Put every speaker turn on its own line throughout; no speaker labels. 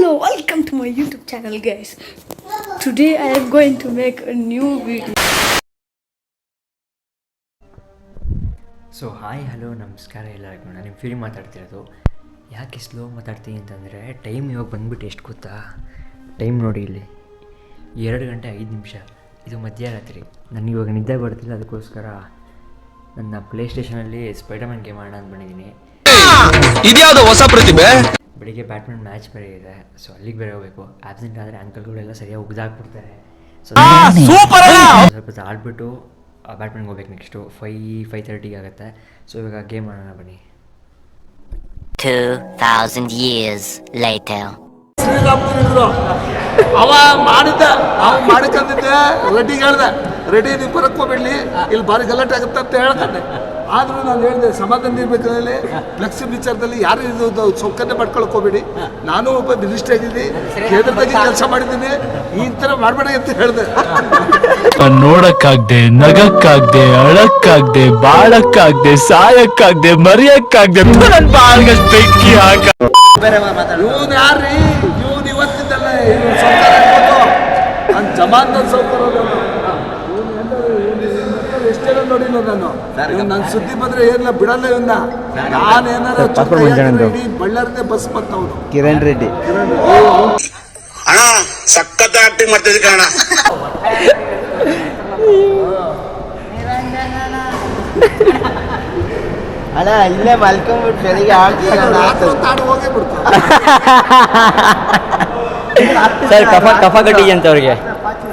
Hello, welcome to my YouTube channel, guys. Today I am going to make a new video.
So hi hello ನಮಸ್ಕಾರ ಎಲ್ಲರಿಗೂ. ನಾನು ನಿಮ್ಮ feel ಮಾತಾಡ್ತಿರೋದು. ಯಾಕೆ slow ಮಾತಾಡ್ತೀನಿ ಅಂತಂದರೆ ಟೈಮ್ ಇವಾಗ ಬಂದುಬಿಟ್ಟು ಎಷ್ಟು ಗೊತ್ತಾ? ಟೈಮ್ ನೋಡಿ ಇಲ್ಲಿ 2 ಗಂಟೆ 5 ನಿಮಿಷ. ಇದು ಮಧ್ಯರಾತ್ರಿ. ನನಗೆ ಇವಾಗ ನಿದ್ದೆ ಬರ್ತಿಲ್ಲ, ಅದಕ್ಕೋಸ್ಕರ ನನ್ನ ಪ್ಲೇ ಸ್ಟೇಷನಲ್ಲಿ ಸ್ಪೈಡರ್ಮ್ಯಾನ್ ಗೇಮ್ ಆಡೋಣ ಅಂತ ಬಂದಿದ್ದೀನಿ.
ಇದ್ಯಾವುದು ಹೊಸ ಪ್ರತಿಭೆ?
ಬೆಳಿಗ್ಗೆ ಬ್ಯಾಟ್ಮಿಂಟನ್ ಮ್ಯಾಚ್ ಬೇರೆ ಇದೆ, ಸೊ ಅಲ್ಲಿಗೆ ಬೇರೆ ಹೋಗಬೇಕು. ಆಬ್ಸೆಂಟ್ ಆದರೆ ಅಂಕಲ್ಗಳೆಲ್ಲ ಸರಿಯಾಗಿ ಉಗ್ದಾಕ್ಬಿಡ್ತಾರೆ. ಸೊ ಸ್ವಲ್ಪ ಆಡ್ಬಿಟ್ಟು ಬ್ಯಾಟ್ಮಿಂಟನ್ಗೆ ಹೋಗ್ಬೇಕು. ನೆಕ್ಸ್ಟು 5:30 ಆಗುತ್ತೆ. ಸೊ ಇವಾಗ ಗೇಮ್ ಆಡೋಣ ಬನ್ನಿ.
2000 years later.
ಅವ ಮಾಡಿಕೊಂಡಿದ್ದೆ ರೆಡ್ಡಿಗೆ ಹೇಳ್ದೆ, ರೆಡ್ಡಿ ನೀವು ಬರಕ್ಕೆ ಹೋಗ್ಬಿಡ್ಲಿ, ಇಲ್ಲಿ ಭಾರಿ ಗಲಾಟೆ ಆಗುತ್ತೆ ಅಂತ ಹೇಳ್ತಾನೆ. ಆದರೂ ನಾನು ಹೇಳಿದೆ ಸಮಾಧಾನ ಇರಬೇಕಾದ್ರೆ ಫ್ಲೆಕ್ಸಿ ವಿಚಾರದಲ್ಲಿ ಯಾರು ಇದು ಸೌಕರ್ಯ ಮಾಡ್ಕೊಳಕ್ಕೆ ಹೋಗ್ಬೇಡಿ. ನಾನು ಒಬ್ಬ ಮಿನಿಸ್ಟರ್ ಆಗಿದ್ದೀನಿ, ಕೇಂದ್ರದಾಗಿ ಕೆಲಸ ಮಾಡಿದ್ದೀನಿ, ಈ ಥರ ಮಾಡಬೇಡ ಅಂತ ಹೇಳಿದೆ.
ನೋಡಕ್ಕಾಗ್ದೆ, ನಗಕ್ಕಾಗ್ದೆ, ಅಳಕ್ಕಾಗ್ದೆ, ಬಾಳಕ್ಕಾಗ್ದೆ, ಸಾಯಕ್ಕಾಗ್ದೆ, ಮರಿಯಕ್ಕಾಗ್ದೆ, ನನ್ನ ಬಾಳ್ಗಷ್ಟು ಬೆಂಕಿ ಹಾಕ.
ಇವನು ಯಾರ್ರೀ? ಇವನು ಇವತ್ತಿದ್ದಲ್ಲ, ಇವನು ಸರ್ಕಾರ ನನ್ನ ಜಮಾನ್ದಾರ್ ಸೌಕರ್ಯ. ಎಷ್ಟೇನೋ ನೋಡಿಲ್ಲ ನಾನು. ನನ್ನ ಸುದ್ದಿ ಬಂದ್ರೆ ಏನಿಲ್ಲ ಬಿಡಲ್ಲ ಇವನ್ನ. ನಾನು ಏನಾರ ಇಡೀ ಬಳ್ಳಾರಿನೇ ಬಸ್ ಬಂತವನು.
ಕಿರಣ್ ರೆಡ್ಡಿ
ಅಣ್ಣ ಸಖತ್ ಆಕ್ಟಿಂಗ್ ಮಾಡ್ತಿದ್ದೆ ಕಣ.
ಅಣ್ಣ ಇಲ್ಲೇ ಮಲ್ಕೊಂಡ್ಬಿಟ್ಟು ಬೆಳಿಗ್ಗೆ
ಹೋಗೇ ಬಿಡ್ತು.
ಸರ್ ಕಫ ಕಟ್ಟಿದೆಯಂತೆ, ಅವ್ರಿಗೆ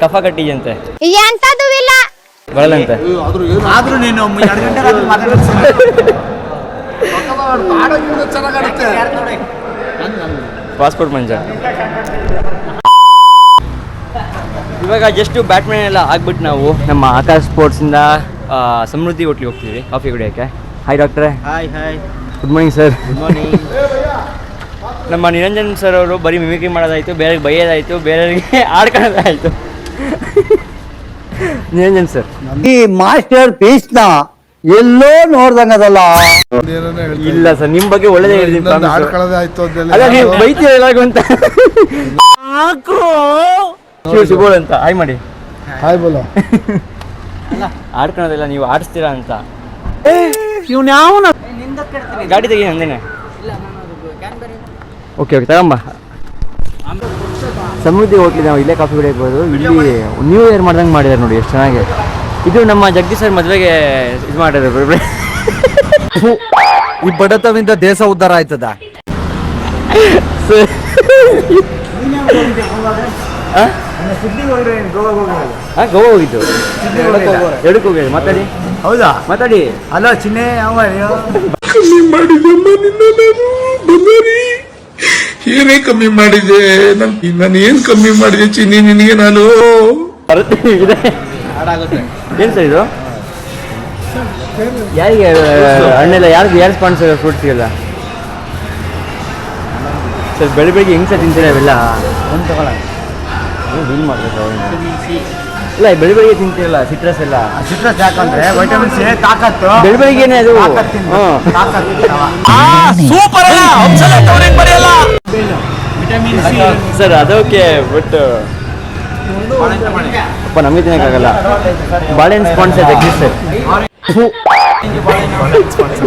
ಕಫ ಕಟ್ಟಿದೆಯಂತೆ, ಬರಲ್ಲಂತೆ.
ಆದ್ರೂ ನೀನು 2 ಗಂಟೆ ರಾತ್ರಿ
ಚೆನ್ನಾಗಾಡುತ್ತೆ.
ಪಾಸ್ಪೋರ್ಟ್ ಮಂಜ. ಇವಾಗ ಜಸ್ಟ್ ಬ್ಯಾಟ್ಮಿಂಟನ್ ಎಲ್ಲ ಆಗ್ಬಿಟ್ಟು ನಾವು ನಮ್ಮ ಆಕಾಶ್ ಸ್ಪೋರ್ಟ್ಸಿಂದ ಸಮೃದ್ಧಿ ಹೋಟ್ಲಿಗೆ ಹೋಗ್ತಿದ್ವಿ ಕಾಫಿ ಕುಡಿಯೋಕ್ಕೆ. ಹಾಯ್ ಡಾಕ್ಟ್ರೆ.
Hi hi,
good morning sir.
Good morning.
ನಮ್ಮ ನಿರಂಜನ್ ಸರ್ ಅವರು ಬರೀ ಮಿಮಿಕ್ರಿ ಮಾಡೋದಾಯಿತು, ಬೇರೆಗೆ ಬೈಯೋದಾಯಿತು, ಬೇರೆಯವರಿಗೆ ಆಡ್ಕೊಳ್ಳೋದಾಯಿತು. ನಿರಂಜನ್ ಸರ್,
ಈ ಮಾಸ್ಟರ್ ಪೀಸ್ನ ಎಲ್ಲೋ ನೋಡ್ದಂಗದಲ್ಲ.
ಇಲ್ಲ ಸರ್, ನಿಮ್ಮ ಬಗ್ಗೆ ಒಳ್ಳೆದೇ ಹೇಳಿದ್ದೀನಿ.
ಆಯ್ತು
ಅಲ್ಲ, ನೀವು ಬೈತೀರ ಎಲ್ಲರಿಗೂ ಅಂತ. ಶಿವಬೋಲ್ ಅಂತ ಹಾಯ್ ಮಾಡಿ.
ಹಾಯ್ ಬೋಲೋ.
ಆಡ್ಕೊಳೋದಿಲ್ಲ, ನೀವು ಆಡಿಸ್ತೀರಾ ಅಂತ.
ಇವ್ನು ಯಾವನ
ಗಾಡಿ ತೆಗಿ ನಂದೇನೆ. ಓಕೆ ಓಕೆ ತಗೊಂಬ. ಸಮೃದ್ಧಿ ಹೋಟ್ಲಿ ನಾವು ಇಲ್ಲೇ ಕಾಫಿ ಕುಡಿಯಬಹುದು. ಇಲ್ಲಿ ನ್ಯೂ ಇಯರ್ ಮಾಡ್ದಂಗೆ ಮಾಡಿದ್ದಾರೆ ನೋಡಿ, ಎಷ್ಟು ಚೆನ್ನಾಗಿ. ಇದು ನಮ್ಮ ಜಗದೀಶ್ ಸರ್ ಮದುವೆಗೆ ಇದು ಮಾಡಿದ್ರು.
ಈ ಬಡತವಿಂದ ದೇಶ ಉದ್ಧಾರ ಆಯ್ತದ.
ಗೋವಾ ಹೋಗಿದ್ದು, 2ಕ್ಕೆ ಹೋಗಿದ್ದು. ಮಾತಾಡಿ.
ಹೌದಾ?
ಮಾತಾಡಿ.
ಅಲ್ಲ ಚಿನ್ನೆ ಯಾವ
ಕಮ್ಮಿ ಮಾಡಿದಮ್ಮ ನಿನ್ನ ಬಂದಾರಿ. ಏನೇ ಕಮ್ಮಿ ಮಾಡಿದೆ? ನಾನು ಏನ್ ಕಮ್ಮಿ ಮಾಡಿದೆ ಚಿನ್ನಿ ನಿನಗೆ? ನಾನು
ಏನು ಸರ್ ಇದು? ಯಾರಿಗೆ ಹಣ್ಣೆಲ್ಲ ಯಾರು ಸ್ಪಾನ್ಸರ್ ಫ್ರೂಟ್ಸ್ಗೆಲ್ಲ? ಸರ್ ಬೆಳಿಗ್ಗೆ ಹೆಂಗೆ ಸರ್ ತಿಂತೀರ ಅವೆಲ್ಲ?
ಒಂದು ತಗೊಳ್ಳೋಣ.
ಡೀಲ್ ಮಾಡಬೇಕು. ಇಲ್ಲ ಬೆಳಿಗ್ಗೆ ತಿಂತೀರಲ್ಲ ಸಿಟ್ರಸ್ ಎಲ್ಲ.
ಸಿಟ್ರಸ್ ಯಾಕಂದ್ರೆ ವೈಟಮಿನ್ ಸಿ ತಾಕತ್ತು.
ಬೆಳಿಗ್ಗೆನೆ ಅದು ಸರ್ ಅದಕ್ಕೆ. ಬಟ್ ಅಪ್ಪ ನಮಗೆ ತಿನ್ನಕ್ಕಾಗಲ್ಲ. ಬಾಳೆಹಣ್ಣು ಸ್ಪಾನ್ಸರ್ ಜಗದೀಶ್ ಸರ್.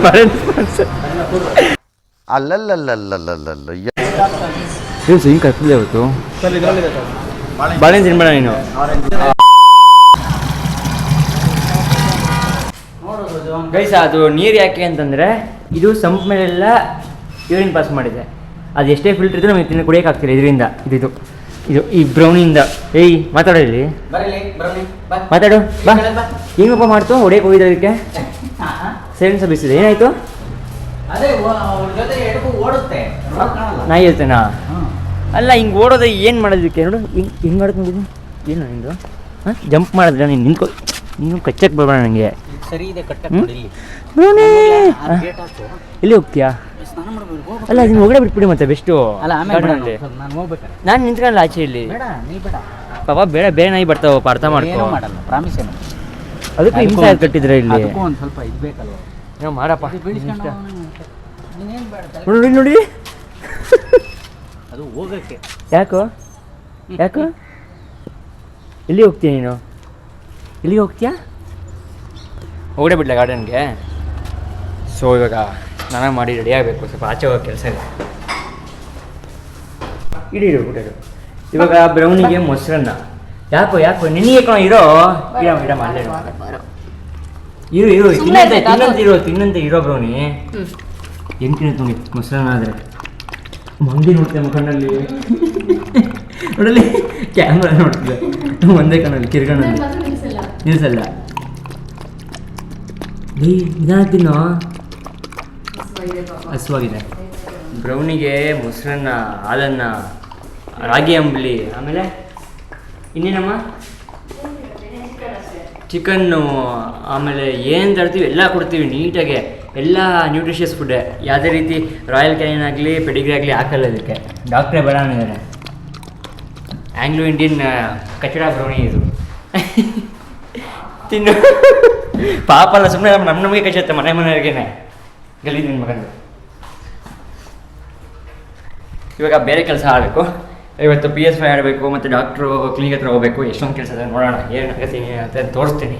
ಬಾಳೆಹಣ್ಣು ಸ್ಪಾನ್ಸರ್.
ಅಲ್ಲಲ್ಲಲ್ಲಲ್ಲಲ್ಲಲ್ಲ
ಏನು ಸರ್ ಹಿಂಗೆ ಕರ್ತಿಲ್ಲ ಇವತ್ತು? ಬಾಳೆಹಣ್ಣು ತಿನ್ಬೇಡ ನೀನು. ಗೈಸ್, ಅದು ನೀರು ಯಾಕೆ ಅಂತಂದರೆ ಇದು ಸಂಪ್ ಮೇಲೆಲ್ಲ ಯೂರಿನ್ ಪಾಸ್ ಮಾಡಿದೆ. ಅದು ಎಷ್ಟೇ ಫಿಲ್ಟರ್ ಇದ್ರೂ ನಮಗೆ ಕುಡಿಯೋಕ್ಕಾಗ್ತಿಲ್ಲ ಇದರಿಂದ. ಇದು ಈ ಬ್ರೌನಿಂದ. ಏಯ್ ಮಾತಾಡೋ, ಇಲ್ಲಿ ಮಾತಾಡು ಬಾ. ಹೆಂಗಪ್ಪ ಮಾಡ್ತು? ಹೊಡಿಯಕ್ಕೆ ಹೋಗಿದ್ದೆ ಅದಕ್ಕೆ ಸೈಲೆನ್ಸ್ ಬೀಸಿದೆ. ಏನಾಯಿತು? ನಾ ಹೇಳ್ತೇನಾ? ಅಲ್ಲ ಹಿಂಗೆ ಓಡೋದು ಏನು ಮಾಡೋದಕ್ಕೆ ನೋಡು. ಹಿಂಗೆ ಮಾಡೋದು ನೋಡಿದ್ದು ಏನು ನಿಂದು? ಹಾಂ ಜಂಪ್ ಮಾಡಿದ್ರೆ ನೀನು ನಿಂತ್ಕೊ. ನೀನು ಕಚ್ಚಕ್ಕೆ ಬರಬೇಡ ನನಗೆ.
ಸರಿ ಇದೆ
ಎಲ್ಲಿ ಹೋಗ್ತೀಯಾ? ಅಲ್ಲ ಅದನ್ನ ಒಳಗಡೆ ಬಿಟ್ಬಿಡಿ ಮತ್ತೆ ಬೆಸ್ಟು. ನಾನು ನಿಂತ್ಕೊಳ್ಳಲ್ಲ ಆಚೆ ಇಲ್ಲಿ. ಪಾಪ ಬೇಡ ಬೇರೆ ನಾಯಿ ಬರ್ತಾವಪ್ಪ, ಅರ್ಥ ಮಾಡ್ಕೊ. ಅದಕ್ಕೆ ಹಿಂಸೆ ಕಟ್ಟಿದ್ರೆ ಇಲ್ಲಿ
ಒಂದು ಸ್ವಲ್ಪ ಇದು ಬೇಕಲ್ವ?
ಏನೋ ಮಾಡಪ್ಪ. ನೋಡಿ ನೋಡಿ
ಅದು ಹೋಗೋಕ್ಕೆ.
ಯಾಕೋ ಎಲ್ಲಿ ಹೋಗ್ತೀಯ ನೀನು? ಎಲ್ಲಿಗೆ ಹೋಗ್ತೀಯಾ? ಹೋಗೇ ಬಿಡ್ಲ ಗಾರ್ಡನ್ಗೆ? ಸೊ ಇವಾಗ ಸ್ನಾನ ಮಾಡಿ ರೆಡಿ ಆಗಬೇಕು, ಸ್ವಲ್ಪ ಆಚೆ ಹೋಗೋ ಕೆಲಸ ಇದೆ. ಇಡೀರು ಊಟರು. ಇವಾಗ ಬ್ರೌನಿಗೆ ಮೊಸರನ್ನ. ಯಾಕೋ ನಿನಗೆ ಕಣ ಇರೋ ಮಾಡಲೇ ಇರು ತಿನ್ನಂತೆ ಇರೋ ಬ್ರೌನಿ. ಹೆಂಗೆ ತಿನ್ನತ್ತೆ ನೋಡಿ ಮೊಸರನ್ನ ಆದರೆ. ಮಂದಿ ನೋಡ್ತೇವೆ ಮುಖಂಡಲ್ಲಿ ನೋಡಲಿ, ಕ್ಯಾಮ್ರಾ ನೋಡ್ತಿದ್ದೆ ಒಂದೇ ಕಣ್ಣಲ್ಲಿ ಕಿರ್ಕಣ್ಣಲ್ಲಿ ನಿಲ್ಸಲ್ಲ. ತಿನ್ನೋ ಹಸುವಾಗಿದೆ. ಬ್ರೌನಿಗೆ ಮೊಸರನ್ನ, ಹಾಲನ್ನ, ರಾಗಿ ಅಂಬ್ಲಿ, ಆಮೇಲೆ ಇನ್ನೇನಮ್ಮ ಚಿಕನ್ನು, ಆಮೇಲೆ ಏನು ತರ್ತೀವಿ ಎಲ್ಲ ಕೊಡ್ತೀವಿ ನೀಟಾಗೆ. ಎಲ್ಲ ನ್ಯೂಟ್ರಿಷಿಯಸ್ ಫುಡ್ಡೇ, ಯಾವುದೇ ರೀತಿ ರಾಯಲ್ ಕ್ಯಾನಿನ್ ಆಗಲಿ ಪೆಡಿಗ್ರಿ ಆಗಲಿ ಹಾಕಲ್ಲ ಇದಕ್ಕೆ. ಡಾಕ್ಟ್ರೇ ಬೇಡ ಅಂದಿದ್ದಾರೆ. ಆಂಗ್ಲೋ ಇಂಡಿಯನ್ ಕಚಡ ಬ್ರೌನಿ ಇದು. ತಿನ್ನು ಪಾಪ ಅಲ್ಲ, ಸುಮ್ಮನೆ ನಮಗೆ ಕಚ್ಚುತ್ತೆ ಮನೆಯವ್ರಿಗೇನೆ. ಗಲೀಜು ನಿನ್ನ ಮಗಂದು. ಇವಾಗ ಬೇರೆ ಕೆಲಸ ಆಡಬೇಕು. ಇವತ್ತು PS5 ಆಡಬೇಕು, ಮತ್ತು ಡಾಕ್ಟ್ರು ಕ್ಲಿನಿಕ್ ಹತ್ರ ಹೋಗಬೇಕು. ಎಷ್ಟೊಂದು ಕೆಲಸ ಇದೆ, ನೋಡೋಣ ಏನು ಆಗತ್ತೀನಿ ಅಂತ ತೋರಿಸ್ತೀನಿ.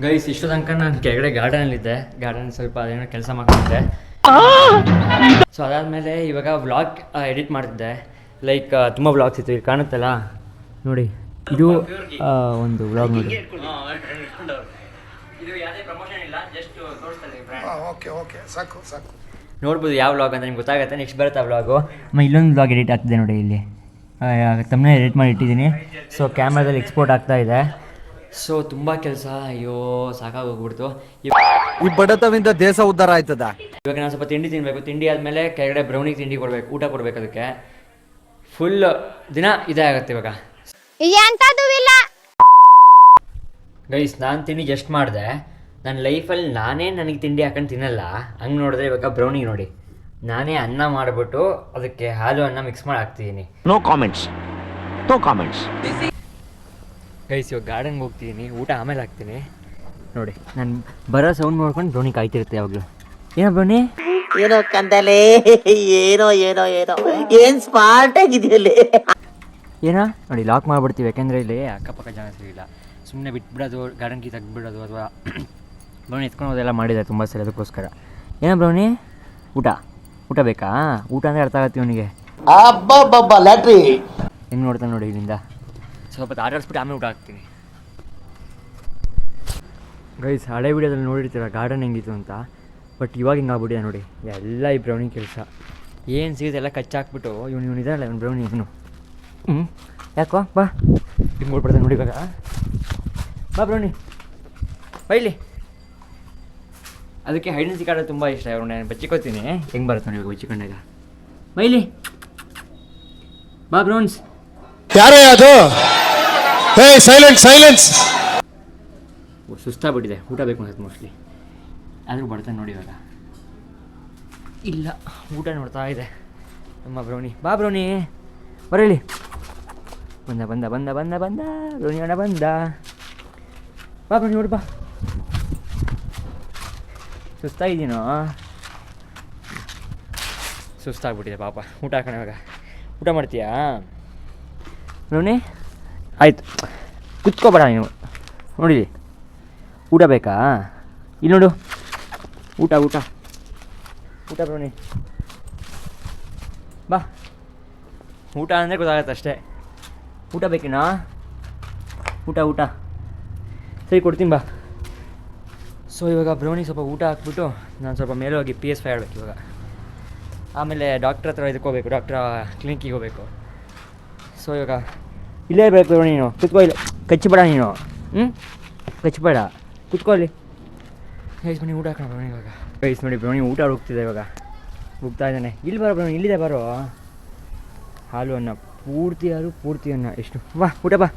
ಗೈಸ್, ಇಷ್ಟು ತನಕ ನಾನು ಕೆಳಗಡೆ ಗಾರ್ಡನಲ್ಲಿದ್ದೆ. ಗಾರ್ಡನ್ ಸ್ವಲ್ಪ ಅದೇನೋ ಕೆಲಸ ಮಾಡ್ತಿದ್ದೆ. ಸೊ ಅದಾದಮೇಲೆ ಇವಾಗ ವ್ಲಾಗ್ ಎಡಿಟ್ ಮಾಡ್ತಿದ್ದೆ. ಲೈಕ್ ತುಂಬ ವ್ಲಾಗ್ಸ್ ಇತ್ತು, ಇಲ್ಲಿ ಕಾಣುತ್ತಲ್ಲ ನೋಡಿ. ಇದು ಒಂದು ವ್ಲಾಗ್ ನೋಡಿ.
ಓಕೆ ಸಾಕು
ನೋಡ್ಬೋದು ಯಾವ ವ್ಲಾಗ್ ಅಂತ ನಿಮ್ಗೆ ಗೊತ್ತಾಗುತ್ತೆ. ನೆಕ್ಸ್ಟ್ ಬರುತ್ತೆ ಆ ವ್ಲಾಗು. ಇಲ್ಲೊಂದು ವ್ಲಾಗ್ ಎಡಿಟ್ ಆಗ್ತಿದೆ ನೋಡಿ. ಇಲ್ಲಿ ತಮ್ಮನೇ ಎಡಿಟ್ ಮಾಡಿ ಇಟ್ಟಿದ್ದೀನಿ. ಸೊ ಕ್ಯಾಮ್ರಾದಲ್ಲಿ ಎಕ್ಸ್ಪೋರ್ಟ್ ಆಗ್ತಾ ಇದೆ. ಸೊ ತುಂಬ ಕೆಲಸ, ಅಯ್ಯೋ ಸಾಕಾಗೋಗ್ಬಿಡ್ತು.
ಈ ಬಡತವಿಂದ ದೇಶ ಉದ್ಧಾರ ಆಯ್ತದ.
ಇವಾಗ ನಾನು ಸ್ವಲ್ಪ ತಿಂಡಿ ತಿನ್ನಬೇಕು. ತಿಂಡಿ ಆದಮೇಲೆ ಕೆಳಗಡೆ ಬ್ರೌನಿಗೆ ತಿಂಡಿ ಕೊಡಬೇಕು, ಊಟ ಕೊಡಬೇಕು. ಅದಕ್ಕೆ ಫುಲ್ ದಿನ ಇದೇ ಆಗುತ್ತೆ ಇವಾಗ. ಗೈಸ್, ನಾನು ತಿಂಡಿ ಜಸ್ಟ್ ಮಾಡಿದೆ. ನನ್ನ ಲೈಫಲ್ಲಿ ನಾನೇ ನನಗೆ ತಿಂಡಿ ಹಾಕೊಂಡು ತಿನ್ನಲ್ಲ. ಹಂಗೆ ನೋಡಿದ್ರೆ ಇವಾಗ ಬ್ರೌನಿಗೆ ನೋಡಿ, ನಾನೇ ಅನ್ನ ಮಾಡಿಬಿಟ್ಟು ಅದಕ್ಕೆ ಹಾಲು ಅನ್ನ ಮಿಕ್ಸ್ ಮಾಡಿ ಹಾಕ್ತಿದ್ದೀನಿ.
No comments.
ಗೈಸ್, ಇವಾಗ ಗಾರ್ಡನ್ಗೆ ಹೋಗ್ತಿದ್ದೀನಿ. ಊಟ ಆಮೇಲೆ ಹಾಕ್ತೀನಿ ನೋಡಿ. ನಾನು ಬರೋ ಸೌಂಡ್ ನೋಡ್ಕೊಂಡು ಬ್ರೌನಿ ಕಾಯ್ತಿರುತ್ತೆ ಯಾವಾಗಲೂ. ಏನೋ ಬ್ರೌನಿ?
ಏನೋ ಕಂದಲೆ, ಏನೋ ಏನ್ ಸ್ಮಾರ್ಟ್ ಆಗಿದೆಯಲ್ಲೇ.
ಏನೋ ನೋಡಿ, ಲಾಕ್ ಮಾಡಿಬಿಡ್ತೀವಿ. ಯಾಕೆಂದರೆ ಇಲ್ಲಿ ಅಕ್ಕಪಕ್ಕ ಜನ ಸಿಗಿಲ್ಲ. ಸುಮ್ಮನೆ ಬಿಟ್ಬಿಡೋದು, ಗಾರ್ಡನ್ ಕೀ ತೆಗ್ದುಬಿಡೋದು, ಅಥವಾ ಬ್ರೌನಿ ಎತ್ಕೊಂಡು ಹೋದೆಲ್ಲ ಮಾಡಿದೆ ತುಂಬ ಸರಿ. ಅದಕ್ಕೋಸ್ಕರ ಏನೋ ಬ್ರೌನಿ ಊಟ ಬೇಕಾ? ಊಟ ಅಂದರೆ ಅರ್ಥ ಆಗತ್ತೆ ಇವನಿಗೆ.
ಲ್ಯಾಟ್ರಿ
ಹೆಂಗೆ ನೋಡ್ತಾನೆ ನೋಡಿ ಇಲ್ಲಿಂದ. ಸ್ವಲ್ಪ ಆಟಾಡಿಸ್ಬಿಟ್ಟು ಆಮೇಲೆ ಊಟ ಹಾಕ್ತೀನಿ. ಗೈಸ್, ಹಳೆ ವೀಡಿಯೋದಲ್ಲಿ ನೋಡಿರ್ತೀರ ಗಾರ್ಡನ್ ಹೆಂಗಿತ್ತು ಅಂತ. ಬಟ್ ಇವಾಗ ಹಿಂಗೆ ಆಗ್ಬಿಟ್ಟಿದೆ ನೋಡಿ. ಎಲ್ಲ ಈ ಬ್ರೌನಿ ಕೆಲಸ. ಏನು ಸಿಗುತ್ತೆ ಎಲ್ಲ ಕಚ್ಚಾಕ್ಬಿಟ್ಟು ಇವನು ಇದ್ದಾರಲ್ಲ ಇವನು ಬ್ರೌನಿ ಇವನು. ಯಾಕೋ ಬಾ, ಹಿಂಗೆ ನೋಡ್ಬಿಡ್ತಾನೆ ನೋಡಿ. ಇವಾಗ ಬಾ ಬ್ರೌನಿ ಬೈಲಿ. ಅದಕ್ಕೆ ಹೈಡ್ ಆ್ಯಂಡ್ ಸೀಕ್ ಆಡೋದು ತುಂಬ ಇಷ್ಟ. ಇವಾಗ ನಾನು ಬಚ್ಚಿಕೋತೀನಿ. ಹೆಂಗೆ ಬರುತ್ತೆ ನೋಡಿ ಇವಾಗ ಬಚ್ಚಿಕೊಂಡಾಗ. ಬೈಲಿ ಬಾ ಬ್ರೌನ್ಸ್.
ಯಾರೇ ಅದು? ಸೈಲೆನ್ಸ್.
ಸುಸ್ತಾಗ್ಬಿಟ್ಟಿದೆ, ಊಟ ಬೇಕು ಅನ್ಸುತ್ತೆ ಮೋಸ್ಟ್ಲಿ. ಆದರೂ ಬರ್ತಾನೆ ನೋಡಿ ಇವಾಗ. ಇಲ್ಲ, ಊಟ ನೋಡ್ತಾ ಇದೆ ನಮ್ಮ ಬ್ರೌನಿ. ಬಾ ಬ್ರೌನಿ ಬರಲಿ. ಬಂದ ಬ್ರೌನಿ ಅಣ್ಣ ಬಂದ. ಬಾ ಬ್ರೌನಿ ನೋಡಿ ಬಾ. ಸುಸ್ತಾಗಿದ್ದೀನೋ? ಸುಸ್ತಾಗ್ಬಿಟ್ಟಿದೆ ಪಾಪ. ಊಟ ಹಾಕೋಣ ಇವಾಗ. ಊಟ ಮಾಡ್ತೀಯಾ ಬ್ರೌನಿ? ಆಯಿತು, ಕುತ್ಕೋಬೇಡ ನೀನು. ನೋಡಿ ಊಟ ಬೇಕಾ? ಇಲ್ಲಿ ನೋಡು, ಊಟ ಬ್ರೌನಿ ಬಾ. ಊಟ ಅಂದರೆ ಗೊತ್ತಾಗತ್ತೆ ಅಷ್ಟೇ. ಊಟ ಬೇಕೇನಾ? ಊಟ ಸರಿ ಕೊಡ್ತೀನಿ ಬಾ. ಸೊ ಇವಾಗ ಬ್ರೌನಿ ಸ್ವಲ್ಪ ಊಟ ಹಾಕ್ಬಿಟ್ಟು ನಾನು ಸ್ವಲ್ಪ ಮೇಲೆ ಹೋಗಿ PS5 ಆಡಬೇಕು ಇವಾಗ. ಆಮೇಲೆ ಡಾಕ್ಟ್ರ್ ಹತ್ರ ಇದಕ್ಕೆ ಹೋಗ್ಬೇಕು, ಡಾಕ್ಟ್ರ ಕ್ಲಿನಿಕ್ಕಿಗೆ ಹೋಗಬೇಕು. ಸೊ ಇವಾಗ ಇಲ್ಲೇ ಇರಬೇಕು ಬ್ರೌನಿ. ನೀನು ಕುತ್ಕೋ, ಇಲ್ಲ ಕಚ್ಚಬೇಡ ನೀನು. ಕಚ್ಚಬೇಡ, ಕುತ್ಕೊಳ್ಳಿ. ಗೈಸ್ ಬನ್ನಿ ಊಟ ಹಾಕೋಣ ಬ್ರೌನಿ ಇವಾಗ. ಗೈಸ್ ನೋಡಿ, ಬ್ರೌನಿ ಊಟ ಹೋಗ್ತಿದೆ ಇವಾಗ. ಹೋಗ್ತಾ ಇದ್ದಾನೆ. ಇಲ್ಲಿ ಬರೋ ಬ್ರೌನಿ, ಇಲ್ಲಿದೆ ಬರೋ. ಹಾಲು ಅನ್ನ, ಪೂರ್ತಿ ಅನ್ನ. ಎಷ್ಟು ಬಾ ಊಟ ಬಾ.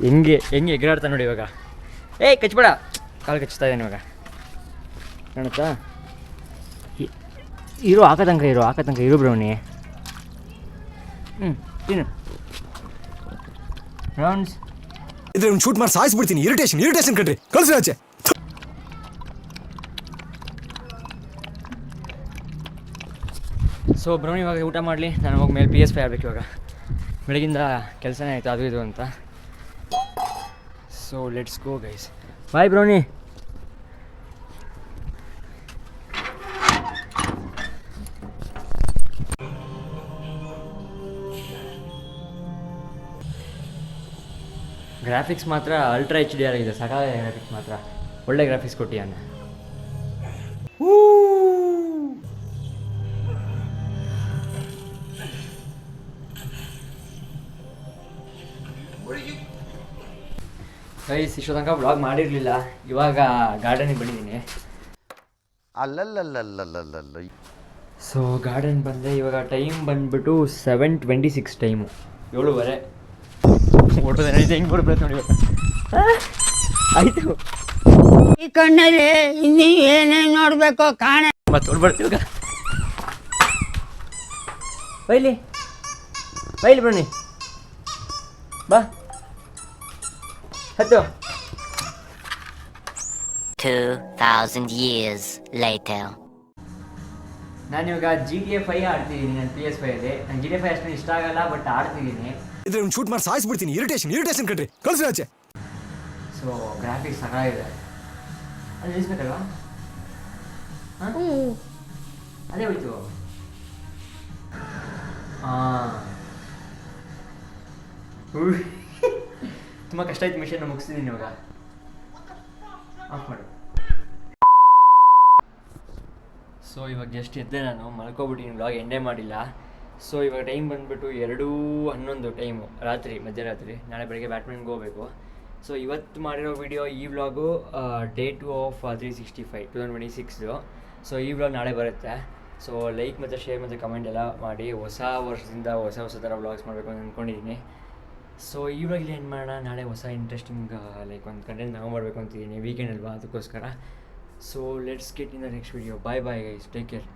ಹೆಂಗೆ ಎಗರಾಡ್ತಾ ನೋಡಿ ಇವಾಗ. ಕಚ್ಚಬೇಡ, ಕಾಲು ಕಚ್ತಾ ಇದ್ದಾನೆ ಇವಾಗ. ಕಾಣುತ್ತಾ? ಹಾಕತಂಕ ಇರು ಬ್ರೌನಿ. ತಿನ್ನು ಬ್ರೌನ್ಸ್.
ಇದ್ರೆ ಶೂಟ್ ಮಾಡಿ ಸಾಯಿಸ್ಬಿಡ್ತೀನಿ. ಇರಿಟೇಷನ್ ಕಣ್ರಿ, ಕಳ್ಸಿ ಆಚೆ.
ಸೊ ಬ್ರೌನ್ ಇವಾಗ ಊಟ ಮಾಡಲಿ, ನಾನು ಹೋಗಿ ಮೇಲೆ PS5 ಆಗಬೇಕು. ಇವಾಗ ಬೆಳಗಿಂದ ಕೆಲಸನೇ ಆಯಿತು ಅದು ಇದು ಅಂತ. So let's go guys. Bye Brownie. Graphics ಮಾತ್ರ ಅಲ್ಟ್ರಾ HDR ಆಗಿದೆ, ಸಕಾಲ ಗ್ರಾಫಿಕ್ಸ್ ಮಾತ್ರ ಒಳ್ಳೆ ಗ್ರಾಫಿಕ್ಸ್ ಕೊಟ್ಟಿಯಾನೆ. ಗೈಸ್ ಇಷ್ಟು ತನಕ ವ್ಲಾಗ್ ಮಾಡಿರಲಿಲ್ಲ, ಇವಾಗ ಗಾರ್ಡನಿಗೆ ಬಂದಿದ್ದೀನಿ.
ಅಲ್ಲಲ್ಲಲ್ಲಲ್ಲಲ್ಲಲ್ಲ.
ಸೊ ಗಾರ್ಡನ್ ಬಂದೆ. ಇವಾಗ ಟೈಮ್ ಬಂದುಬಿಟ್ಟು 7:26 ಟೈಮು, 7:30. ಓಡೋದು ಹೆಂಗೆ ಕೊಡ್ಬೇಕು ನೋಡಿ ಆಯಿತು.
ಈ ಕಣ್ಣಲ್ಲಿ ಇನ್ನೀ ಏನೇನು ನೋಡ್ಬೇಕು ಕಾಣ.
ಮತ್ತೆ ಓಡ್ಬರ್ತೀವಾಗ ಬೈಲಿ ಬನ್ನಿ ಬಾ ಹತ್ತು.
2,000 years later.
ನಾನಿವಾಗ GTA 5 ಆಡ್ತಿದ್ದೀನಿ ನನ್ನ PS5ಅಲ್ಲಿ. ನಂಗೆ GTA 5 ಅಷ್ಟು ಇಷ್ಟ ಆಗಲ್ಲ, ಬಟ್ ಆಡ್ತಿದ್ದೀನಿ.
ಇದ್ರೆ ಒಂದು ಶೂಟ್ ಮಾಡಿ ಸಾಯಿಸ್ಬಿಡ್ತೀನಿ. ಇರಿಟೇಷನ್ ಕಣ್ರಿ, ಕಳ್ಸಿ ಆಚೆ.
ಸೊ ಗ್ರಾಫಿಕ್ಸ್ ಸಕಾಗಿದೆ. ಅದು ನಿಲ್ಲಿಸ್ಬೇಕಲ್ವಾ? ಹಾಂ ಅದೇ ಹೋಯ್ತು. ಹಾಂ ತುಂಬ ಕಷ್ಟ ಆಯ್ತು. ಮಿಷನ್ ಮುಗಿಸ್ತಿದ್ದೀನಿ ಇವಾಗ. ಆಫ್ ಮಾಡು. ಸೊ ಇವಾಗ ಜಸ್ಟ್ ಎದ್ದೆ, ನಾನು ಮಲ್ಕೊಬಿಟ್ಟಿದ್ದೀನಿ, ವ್ಲಾಗ್ ಎಂಡೇ ಮಾಡಿಲ್ಲ. ಸೊ ಇವಾಗ ಟೈಮ್ ಬಂದುಬಿಟ್ಟು 2:11 ಟೈಮು, ರಾತ್ರಿ, ಮಧ್ಯರಾತ್ರಿ. ನಾಳೆ ಬೆಳಗ್ಗೆ ಬ್ಯಾಡ್ಮಿಂಟನ್ಗೆ ಹೋಗಬೇಕು. ಸೊ ಇವತ್ತು ಮಾಡಿರೋ ವಿಡಿಯೋ ಈ ವ್ಲಾಗು Day 2 of 365 2026. ಸೊ ಈ ವ್ಲಾಗ್ ನಾಳೆ ಬರುತ್ತೆ. ಸೊ ಲೈಕ್ ಮತ್ತು ಶೇರ್ ಮತ್ತು ಕಮೆಂಟ್ ಎಲ್ಲ ಮಾಡಿ. ಹೊಸ ವರ್ಷದಿಂದ ಹೊಸ ಥರ ವ್ಲಾಗ್ಸ್ ಮಾಡಬೇಕು ಅಂತ ಅಂದ್ಕೊಂಡಿದ್ದೀನಿ. ಸೊ ಈ ವ್ಲಾಗ್ ಏನು ಮಾಡೋಣ, ನಾಳೆ ಹೊಸ ಇಂಟ್ರೆಸ್ಟಿಂಗ್ ಲೈಕ್ ಒಂದು ಕಂಟೆಂಟ್ ತಗೊಂಡ್ಬರ್ಬೇಕು ಅಂತಿದ್ದೀನಿ, ವೀಕೆಂಡ್ ಅಲ್ವಾ, ಅದಕ್ಕೋಸ್ಕರ. So let's get in the next video. Bye guys, take care.